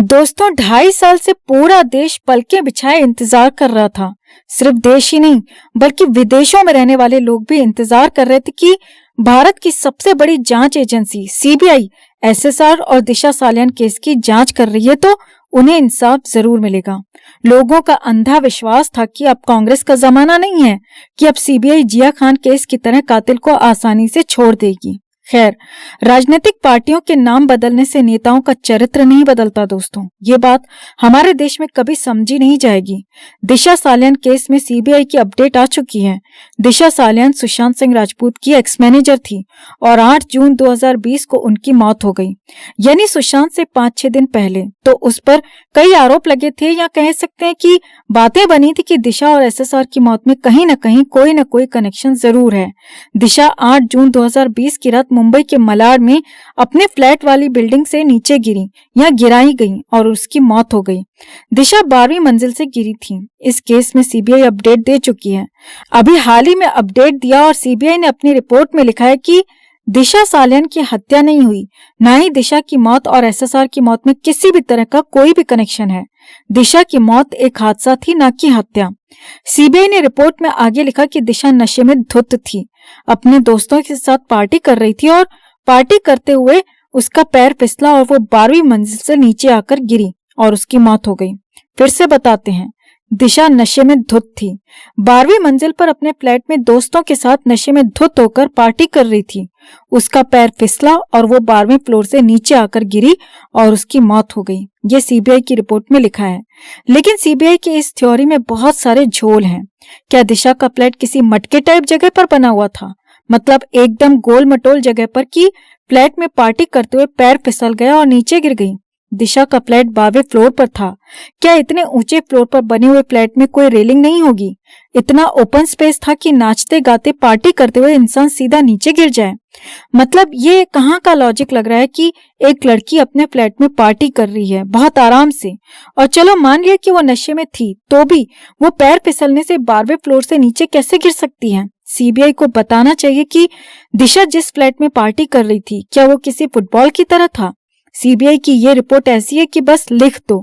दोस्तों 2.5 साल से पूरा देश पलकें बिछाए इंतजार कर रहा था। सिर्फ देश ही नहीं बल्कि विदेशों में रहने वाले लोग भी इंतजार कर रहे थे कि भारत की सबसे बड़ी जांच एजेंसी सीबीआई एसएसआर और दिशा सालियान केस की जांच कर रही है तो उन्हें इंसाफ जरूर मिलेगा। लोगों का अंधा विश्वास था कि अब कांग्रेस का जमाना नहीं है कि अब सीबीआई जिया खान केस की तरह कातिल को आसानी से छोड़ देगी। खैर, राजनीतिक पार्टियों के नाम बदलने से नेताओं का चरित्र नहीं बदलता दोस्तों। ये बात हमारे देश में कभी समझी नहीं जाएगी। दिशा सालियान केस में सीबीआई की अपडेट आ चुकी है। दिशा सालियान सुशांत सिंह राजपूत की एक्स मैनेजर थी और 8 जून 2020 को उनकी मौत हो गई, यानी सुशांत से 5-6 दिन पहले। तो उस पर कई आरोप लगे थे, या कह सकते हैं कि बातें बनी थी कि दिशा और एसएसआर की मौत में कहीं न कोई कनेक्शन जरूर है। दिशा 8 जून 2020 की रात मुंबई के मलाड में अपने फ्लैट वाली बिल्डिंग से नीचे गिरी या गिराई गई और उसकी मौत हो गई। दिशा 12वीं मंजिल से गिरी थी। इस केस में सीबीआई अपडेट दे चुकी है। अभी हाल ही में अपडेट दिया और सीबीआई ने अपनी रिपोर्ट में लिखा है कि दिशा सालियान की हत्या नहीं हुई, ना ही दिशा की मौत और एसएसआर की मौत में किसी भी तरह का कोई भी कनेक्शन है। दिशा की मौत एक हादसा थी, ना कि हत्या। सीबीआई ने रिपोर्ट में आगे लिखा कि दिशा नशे में धुत थी, अपने दोस्तों के साथ पार्टी कर रही थी और पार्टी करते हुए उसका पैर फिसला और वो 12वीं मंजिल से नीचे आकर गिरी और उसकी मौत हो गई। फिर से बताते हैं, दिशा नशे में धुत थी। 12वीं मंजिल पर अपने फ्लैट में दोस्तों के साथ नशे में धुत होकर पार्टी कर रही थी। उसका पैर फिसला और वो 12वें फ्लोर से नीचे आकर गिरी और उसकी मौत हो गई। ये सीबीआई की रिपोर्ट में लिखा है। लेकिन सीबीआई की इस थ्योरी में बहुत सारे झोल हैं। क्या दिशा का फ्लैट किसी मटके टाइप जगह पर बना हुआ था, मतलब एकदम गोल मटोल जगह पर, कि फ्लैट में पार्टी करते हुए पैर फिसल गया और नीचे गिर गई? दिशा का फ्लैट 12वें फ्लोर पर था। क्या इतने ऊंचे फ्लोर पर बने हुए फ्लैट में कोई रेलिंग नहीं होगी? इतना ओपन स्पेस था कि नाचते गाते पार्टी करते हुए इंसान सीधा नीचे गिर जाए? मतलब ये कहाँ का लॉजिक लग रहा है कि एक लड़की अपने फ्लैट में पार्टी कर रही है बहुत आराम से, और चलो मान लिया कि वो नशे में थी, तो भी वो पैर फिसलने से 12वें फ्लोर से नीचे कैसे गिर सकती है? सीबीआई को बताना चाहिए कि दिशा जिस फ्लैट में पार्टी कर रही थी, क्या वो किसी फुटबॉल की तरह था? सीबीआई की ये रिपोर्ट ऐसी है कि बस लिख दो।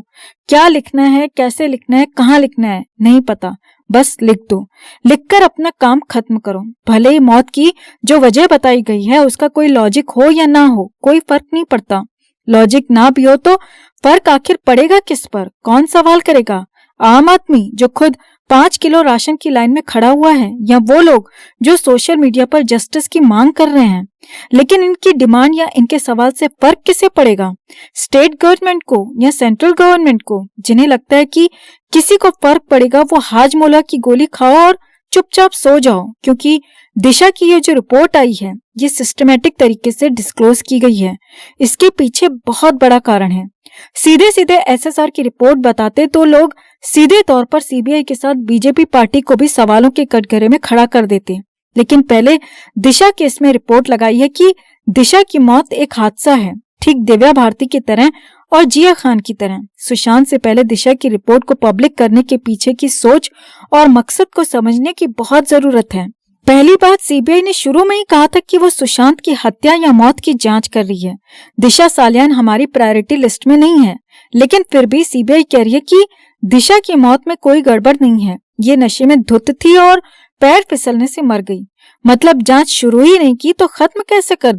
क्या लिखना है, कैसे लिखना है, कहाँ लिखना है, नहीं पता, बस लिख दो। लिखकर अपना काम खत्म करो। भले ही मौत की जो वजह बताई गई है उसका कोई लॉजिक हो या ना हो, कोई फर्क नहीं पड़ता। लॉजिक ना भी हो तो फर्क आखिर पड़ेगा किस पर? कौन सवाल करेगा? आम आदमी जो खुद 5 किलो राशन की लाइन में खड़ा हुआ है, या वो लोग जो सोशल मीडिया पर जस्टिस की मांग कर रहे हैं? लेकिन इनकी डिमांड या इनके सवाल से फर्क किसे पड़ेगा? स्टेट गवर्नमेंट को या सेंट्रल गवर्नमेंट को? जिन्हें लगता है कि किसी को फर्क पड़ेगा वो हाजमोला की गोली खाओ और चुपचाप सो जाओ, क्योंकि दिशा की ये जो रिपोर्ट आई है ये सिस्टमेटिक तरीके से डिस्क्लोज की गई है। इसके पीछे बहुत बड़ा कारण है। सीधे सीधे एसएसआर की रिपोर्ट बताते तो लोग सीधे तौर पर सीबीआई के साथ बीजेपी पार्टी को भी सवालों के कटघरे में खड़ा कर देते। लेकिन पहले दिशा केस में रिपोर्ट लगाई है कि दिशा की मौत एक हादसा है, ठीक दिव्या भारती की तरह और जिया खान की तरह। सुशांत से पहले दिशा की रिपोर्ट को पब्लिक करने के पीछे की सोच और मकसद को समझने की बहुत जरूरत है। पहली बात, सीबीआई ने शुरू में ही कहा था कि वो सुशांत की हत्या या मौत की जांच कर रही है। दिशा सालियान हमारी प्रायोरिटी लिस्ट में नहीं है, लेकिन फिर भी सीबीआई कह रही है कि दिशा की मौत में कोई गड़बड़ नहीं है। ये नशे में धुत थी और पैर फिसलने से मर गई। मतलब जांच शुरू ही नहीं की तो खत्म कैसे कर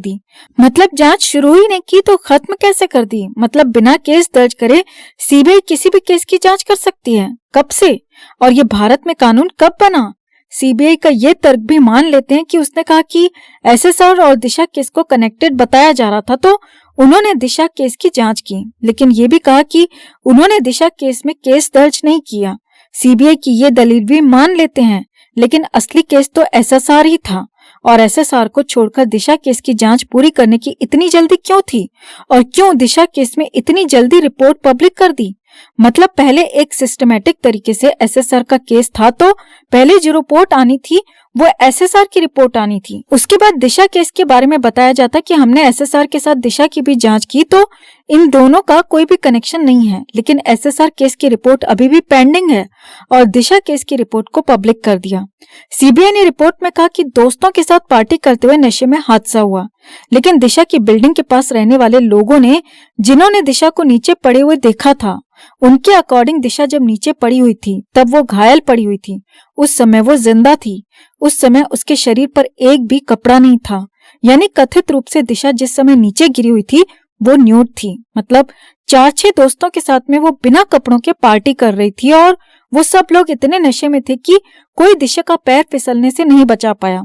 दी? मतलब बिना केस दर्ज करे सीबीआई किसी भी केस की जांच कर सकती है? कब से? और ये भारत में कानून कब बना? सीबीआई का ये तर्क भी मान लेते हैं कि उसने कहा कि एसएसआर और दिशा केस को कनेक्टेड बताया जा रहा था तो उन्होंने दिशा केस की जांच की, लेकिन ये भी कहा कि उन्होंने दिशा केस में केस दर्ज नहीं किया। सीबीआई की ये दलील भी मान लेते हैं, लेकिन असली केस तो एसएसआर ही था, और एसएसआर को छोड़कर दिशा केस की जांच पूरी करने की इतनी जल्दी क्यों थी? और क्यों दिशा केस में इतनी जल्दी रिपोर्ट पब्लिक कर दी? मतलब पहले एक सिस्टमैटिक तरीके से एसएसआर का केस था, तो पहले जो रिपोर्ट आनी थी वो एसएसआर की रिपोर्ट आनी थी। उसके बाद दिशा केस के बारे में बताया जाता कि हमने एसएसआर के साथ दिशा की भी जांच की, तो इन दोनों का कोई भी कनेक्शन नहीं है। लेकिन एसएसआर केस की रिपोर्ट अभी भी पेंडिंग है और दिशा केस की रिपोर्ट को पब्लिक कर दिया। सीबीआई ने रिपोर्ट में कहा कि दोस्तों के साथ पार्टी करते हुए नशे में हादसा हुआ, लेकिन दिशा की बिल्डिंग के पास रहने वाले लोगों ने, जिन्होंने दिशा को नीचे पड़े हुए देखा था, उनके अकॉर्डिंग दिशा जब नीचे पड़ी हुई थी तब वो घायल पड़ी हुई थी। उस समय वो जिंदा थी। उस समय उसके शरीर पर एक भी कपड़ा नहीं था। यानी कथित रूप से दिशा जिस समय नीचे गिरी हुई थी वो न्यूड थी। मतलब 4-6 दोस्तों के साथ में वो बिना कपड़ों के पार्टी कर रही थी और वो सब लोग इतने नशे में थे कि कोई दिशा का पैर फिसलने से नहीं बचा पाया।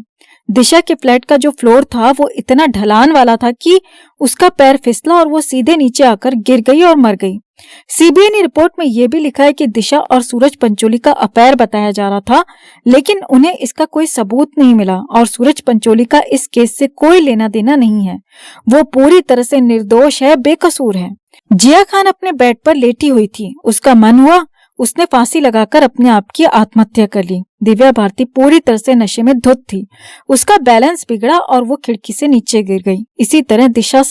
दिशा के फ्लैट का जो फ्लोर था वो इतना ढलान वाला था कि उसका पैर फिसला और वो सीधे नीचे आकर गिर गई और मर गई। सीबीआई ने रिपोर्ट में यह भी लिखा है कि दिशा और सूरज पंचोली का अफेयर बताया जा रहा था, लेकिन उन्हें इसका कोई सबूत नहीं मिला और सूरज पंचोली का इस केस से कोई लेना देना नहीं है। वो पूरी तरह से निर्दोष है, बेकसूर है। जिया खान अपने बेड पर लेटी हुई थी। उसका मन हुआ, उसने फांसी लगाकर अपने आप की आत्महत्या कर ली। दिव्या भारती पूरी तरह से नशे में धुत थी। उसका बैलेंस बिगड़ा और वो खिड़की से नीचे गिर गई। इसी तरह दिशा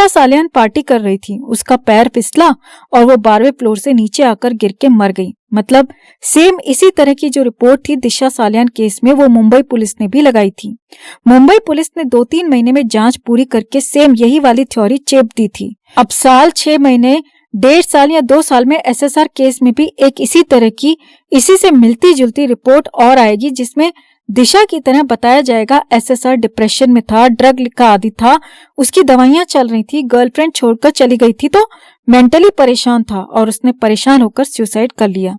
सालियान पार्टी कर रही थी। उसका पैर फिसला और वो 12वें फ्लोर से नीचे आकर गिर के मर गई। मतलब सेम इसी तरह की जो रिपोर्ट थी दिशा सालियान केस में, वो मुंबई पुलिस ने भी लगाई थी। मुंबई पुलिस ने 2-3 महीने में जांच पूरी करके सेम यही वाली थ्योरी चेप दी थी। अब साल, 6 महीने, 1.5 साल या 2 साल में एसएसआर केस में भी एक इसी तरह की, इसी से मिलती जुलती रिपोर्ट और आएगी, जिसमें दिशा की तरह बताया जाएगा एसएसआर डिप्रेशन में था, ड्रग का आदी था, उसकी दवाइयां चल रही थी, गर्लफ्रेंड छोड़कर चली गई थी तो मेंटली परेशान था और उसने परेशान होकर सुसाइड कर लिया।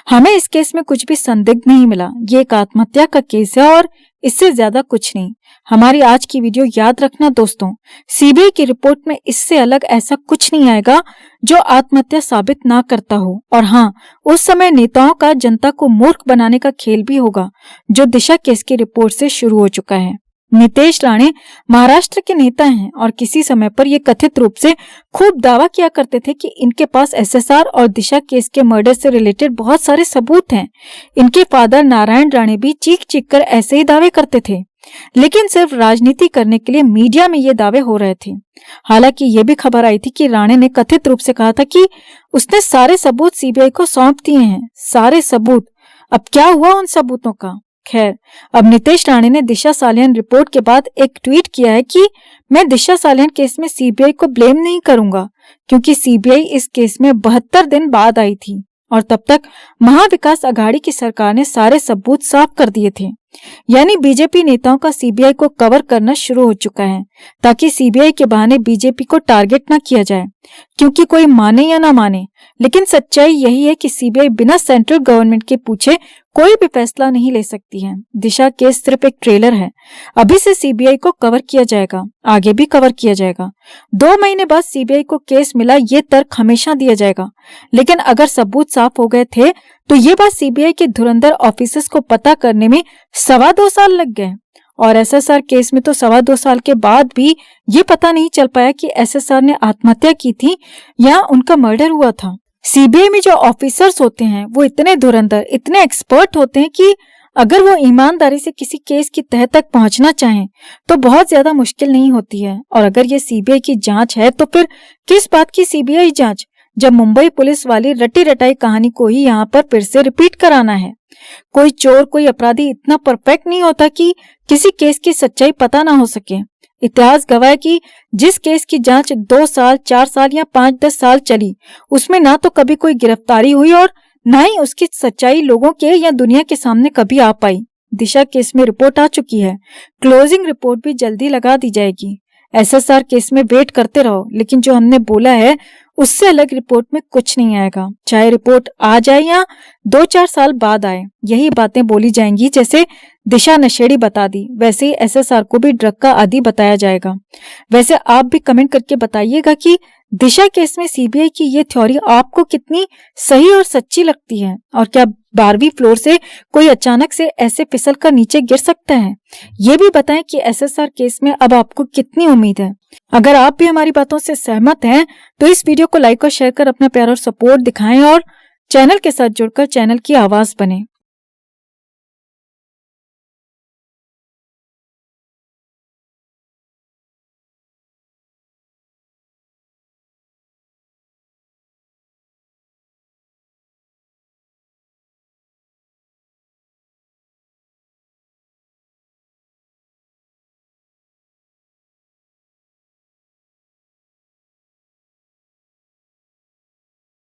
हमें इस केस में कुछ भी संदिग्ध नहीं मिला। ये एक आत्महत्या का केस है और इससे ज्यादा कुछ नहीं। हमारी आज की वीडियो याद रखना दोस्तों, सीबीआई की रिपोर्ट में इससे अलग ऐसा कुछ नहीं आएगा जो आत्महत्या साबित ना करता हो। और हाँ, उस समय नेताओं का जनता को मूर्ख बनाने का खेल भी होगा, जो दिशा केस की रिपोर्ट से शुरू हो चुका है। नितेश राणे महाराष्ट्र के नेता हैं और किसी समय पर ये कथित रूप से खूब दावा किया करते थे कि इनके पास एसएसआर और दिशा केस के मर्डर से रिलेटेड बहुत सारे सबूत हैं। इनके फादर नारायण राणे भी चीख चीख कर ऐसे ही दावे करते थे, लेकिन सिर्फ राजनीति करने के लिए मीडिया में ये दावे हो रहे थे। हालांकि ये भी खबर आई थी कि राणे ने कथित रूप से कहा था कि उसने सारे सबूत सीबीआई को सौंप दिए हैं। सारे सबूत। अब क्या हुआ उन सबूतों का? खैर, अब नितेश राणे ने दिशा सालियान रिपोर्ट के बाद एक ट्वीट किया है कि मैं दिशा सालियान केस में सीबीआई को ब्लेम नहीं करूंगा, क्योंकि सीबीआई इस केस में 72 दिन बाद आई थी और तब तक महाविकास अघाड़ी की सरकार ने सारे सबूत साफ कर दिए थे। यानी बीजेपी नेताओं का सीबीआई को कवर करना शुरू हो चुका है, ताकि सीबीआई के बहाने बीजेपी को टारगेट न किया जाए, क्योंकि कोई माने या ना माने, लेकिन सच्चाई यही है कि सीबीआई बिना सेंट्रल गवर्नमेंट के पूछे कोई भी फैसला नहीं ले सकती है। दिशा केस सिर्फ एक ट्रेलर है। अभी से सीबीआई को कवर किया जाएगा, आगे भी कवर किया जाएगा। 2 महीने बाद सीबीआई को केस मिला, ये तर्क हमेशा दिया जाएगा। लेकिन अगर सबूत साफ हो गए थे तो ये बात सीबीआई के धुरंधर ऑफिसर्स को पता करने में 2.25 साल लग गए। और एसएसआर केस में तो 2.25 साल के बाद भी ये पता नहीं चल पाया कि एसएसआर ने आत्महत्या की थी या उनका मर्डर हुआ था। सीबीआई में जो ऑफिसर्स होते हैं वो इतने धुरंधर, इतने एक्सपर्ट होते हैं कि अगर वो ईमानदारी से किसी केस की तह तक पहुंचना चाहें तो बहुत ज्यादा मुश्किल नहीं होती है। और अगर ये सीबीआई की जांच है तो फिर किस बात की सीबीआई जांच, जब मुंबई पुलिस वाली रटी रटाई कहानी को ही यहाँ पर फिर से रिपीट कराना है। कोई चोर, कोई अपराधी इतना परफेक्ट नहीं होता कि किसी केस की सच्चाई पता ना हो सके। इतिहास गवाह है कि जिस केस की जांच 2 साल, 4 साल या 5-10 साल चली, उसमें ना तो कभी कोई गिरफ्तारी हुई और ना ही उसकी सच्चाई लोगों के या दुनिया के सामने कभी आ पाई। दिशा केस में रिपोर्ट आ चुकी है, क्लोजिंग रिपोर्ट भी जल्दी लगा दी जाएगी। एसएसआर केस में वेट करते रहो, लेकिन जो हमने बोला है उससे अलग रिपोर्ट में कुछ नहीं आएगा। चाहे रिपोर्ट आ जाए या 2-4 साल बाद आए, यही बातें बोली जाएंगी। जैसे दिशा नशेड़ी बता दी, वैसे ही एसएसआर को भी ड्रग का आदी बताया जाएगा। वैसे आप भी कमेंट करके बताइएगा कि दिशा केस में सीबीआई की ये थ्योरी आपको कितनी सही और सच्ची लगती है, और क्या 12वीं फ्लोर से कोई अचानक से ऐसे फिसल कर नीचे गिर सकता है? ये भी बताएं कि एसएसआर केस में अब आपको कितनी उम्मीद है। अगर आप भी हमारी बातों से सहमत हैं तो इस वीडियो को लाइक और शेयर कर अपना प्यार और सपोर्ट दिखाएं और चैनल के साथ जुड़कर चैनल की आवाज बने।